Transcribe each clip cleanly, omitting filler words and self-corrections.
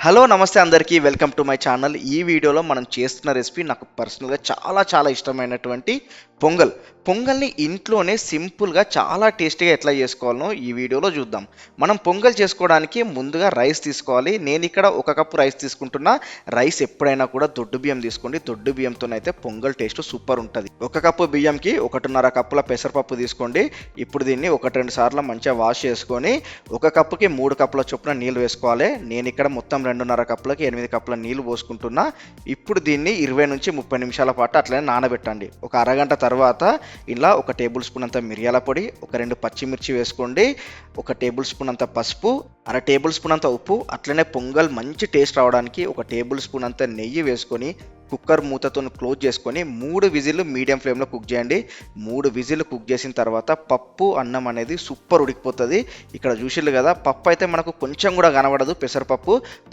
Hello నమస్తే అందరికీ welcome to my channel. ఈ వీడియోలో మనం చేస్తున్న రెసిపీ నాకు పర్సనల్గా చాలా ఇష్టమైనటువంటి పొంగల్ని ఇంట్లోనే సింపుల్గా చాలా టేస్టీగా ఎట్లా చేసుకోవాలనో ఈ వీడియోలో చూద్దాం. మనం పొంగల్ చేసుకోవడానికి ముందుగా రైస్ తీసుకోవాలి. నేను ఇక్కడ 1 కప్పు రైస్ తీసుకుంటున్నా. రైస్ ఎప్పుడైనా కూడా దొడ్డు బియ్యం తీసుకోండి. దొడ్డు బియ్యంతోనైతే పొంగల్ టేస్ట్ సూపర్ ఉంటుంది. 1 కప్పు బియ్యంకి 1.5 కప్పుల పెసరపప్పు తీసుకోండి. ఇప్పుడు దీన్ని 1-2 సార్లు మంచిగా వాష్ చేసుకొని 1 కప్పుకి 3 కప్పుల చొప్పున నీళ్ళు వేసుకోవాలి. నేను ఇక్కడ మొత్తం 2.5 కప్పులకి 8 కప్పుల నీళ్ళు పోసుకుంటున్నా. ఇప్పుడు దీన్ని 20 నుంచి 30 నిమిషాల పాటు అట్లనే నానబెట్టండి. ఒక అరగంట తర్వాత ఇలా 1 టేబుల్ స్పూన్ అంత మిరియాల పొడి, ఒక 2 పచ్చిమిర్చి వేసుకోండి, 1 టేబుల్ స్పూన్ అంత పసుపు, 1/2 టేబుల్ స్పూన్ అంత ఉప్పు, అట్లనే పొంగల్ మంచి టేస్ట్ రావడానికి 1 టేబుల్ స్పూన్ అంత నెయ్యి వేసుకొని కుక్కర్ మూతతో క్లోజ్ చేసుకొని 3 విజిల్లు మీడియం ఫ్లేమ్లో కుక్ చేయండి. 3 విజిల్లు కుక్ చేసిన తర్వాత పప్పు అన్నం అనేది సూపర్ ఉడికిపోతుంది. ఇక్కడ చూసిళ్ళు కదా, పప్పు అయితే మనకు కొంచెం కూడా కనబడదు.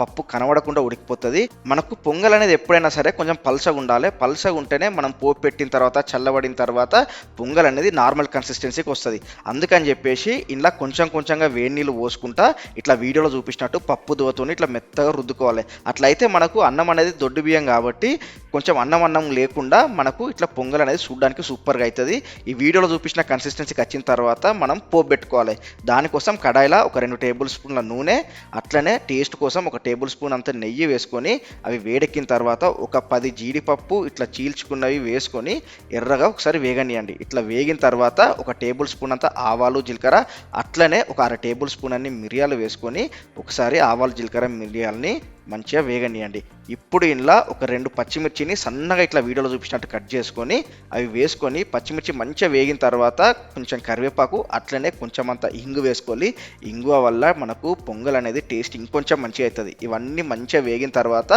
పప్పు కనబడకుండా ఉడికిపోతుంది. మనకు పొంగల్ అనేది ఎప్పుడైనా సరే కొంచెం పల్చగా ఉండాలి. పల్చగా ఉంటేనే మనం పోపు పెట్టిన తర్వాత చల్లబడిన తర్వాత పొంగల్ అనేది నార్మల్ కన్సిస్టెన్సీకి వస్తుంది. అందుకని చెప్పేసి ఇలా కొంచెంగా వేడి నీళ్ళు పోసుకుంటా ఇట్లా వీడియోలో చూపించినట్టు పప్పు దువ్వతోని ఇట్లా మెత్తగా రుద్దుకోవాలి. అట్లయితే మనకు అన్నం అనేది దొడ్డు బియ్యం కాబట్టి కొంచెం అన్నం లేకుండా మనకు ఇట్లా పొంగల్ అనేది చూడడానికి సూపర్గా అవుతుంది. ఈ వీడియోలో చూపించిన కన్సిస్టెన్సీకి వచ్చిన తర్వాత మనం పోపు పెట్టుకోవాలి. దానికోసం కడాయిలో ఒక 2 టేబుల్ స్పూన్ల నూనె, అట్లనే టేస్ట్ కోసం 1 టేబుల్ స్పూన్ అంత నెయ్యి వేసుకొని అవి వేడెక్కిన తర్వాత ఒక 10 జీడిపప్పు ఇట్లా చీల్చుకున్నవి వేసుకొని ఎర్రగా ఒకసారి వేగనియండి. ఇట్లా వేగిన తర్వాత 1 టేబుల్ స్పూన్ అంత ఆవాలు జీలకర్ర, అట్లనే ఒక 1/2 టేబుల్ స్పూన్ అన్ని మిరియాలు వేసుకొని ఒకసారి ఆవాలు జీలకర్ర మిరియాలని మంచిగా వేగనియండి. ఇప్పుడు ఇందులో ఒక 2 పచ్చిమిర్చిని సన్నగా ఇట్లా వీడియోలో చూపించినట్టు కట్ చేసుకొని అవి వేసుకొని పచ్చిమిర్చి మంచిగా వేగిన తర్వాత కొంచెం కరివేపాకు, అట్లనే కొంచెం అంత ఇంగు వేసుకోవాలి. ఇంగువ వల్ల మనకు పొంగల్ అనేది టేస్ట్ ఇంకొంచెం మంచిగా అవుతుంది. ఇవన్నీ మంచిగా వేగిన తర్వాత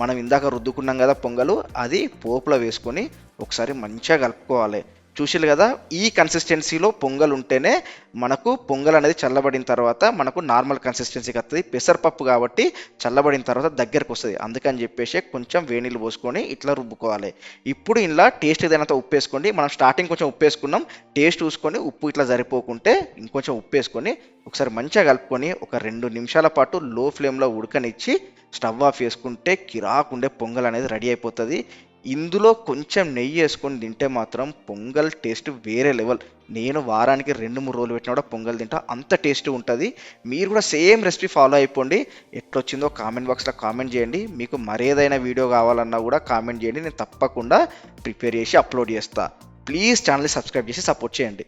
మనం ఇందాక రుద్దుకున్నాం కదా పొంగలు, అది పోపులో వేసుకొని ఒకసారి మంచిగా కలుపుకోవాలి. చూసిరు కదా, ఈ కన్సిస్టెన్సీలో పొంగల్ ఉంటేనే మనకు పొంగల్ అనేది చల్లబడిన తర్వాత మనకు నార్మల్ కన్సిస్టెన్సీకి వస్తుంది. పెసరపప్పు కాబట్టి చల్లబడిన తర్వాత దగ్గరకు వస్తుంది. అందుకని చెప్పేసి కొంచెం వేణీళ్ళు పోసుకొని ఇట్లా రుబ్బుకోవాలి. ఇప్పుడు ఇలా టేస్ట్ ఏదైనా ఉప్పు వేసుకోండి. మనం స్టార్టింగ్ కొంచెం ఉప్పు వేసుకున్నాం. టేస్ట్ చూసుకొని ఉప్పు ఇట్లా సరిపోకుంటే ఇంకొంచెం ఉప్పు వేసుకొని ఒకసారి మంచిగా కలుపుకొని ఒక 2 నిమిషాల పాటు లో ఫ్లేమ్లో ఉడకనిచ్చి స్టవ్ ఆఫ్ చేసుకుంటే కిరాకుండే పొంగల్ అనేది రెడీ అయిపోతుంది. ఇందులో కొంచెం నెయ్యి వేసుకొని తింటే మాత్రం పొంగల్ టేస్ట్ వేరే లెవెల్. నేను వారానికి 2-3 రోజులు పెట్టినా కూడా పొంగల్ తింటా, అంత టేస్ట్ ఉంటుంది. మీరు కూడా సేమ్ రెసిపీ ఫాలో అయిపోండి. ఎట్లొచ్చిందో కామెంట్ బాక్స్లో కామెంట్ చేయండి. మీకు మరేదైనా వీడియో కావాలన్నా కూడా కామెంట్ చేయండి. నేను తప్పకుండా ప్రిపేర్ చేసి అప్లోడ్ చేస్తా. ప్లీజ్ ఛానల్ని సబ్స్క్రైబ్ చేసి సపోర్ట్ చేయండి.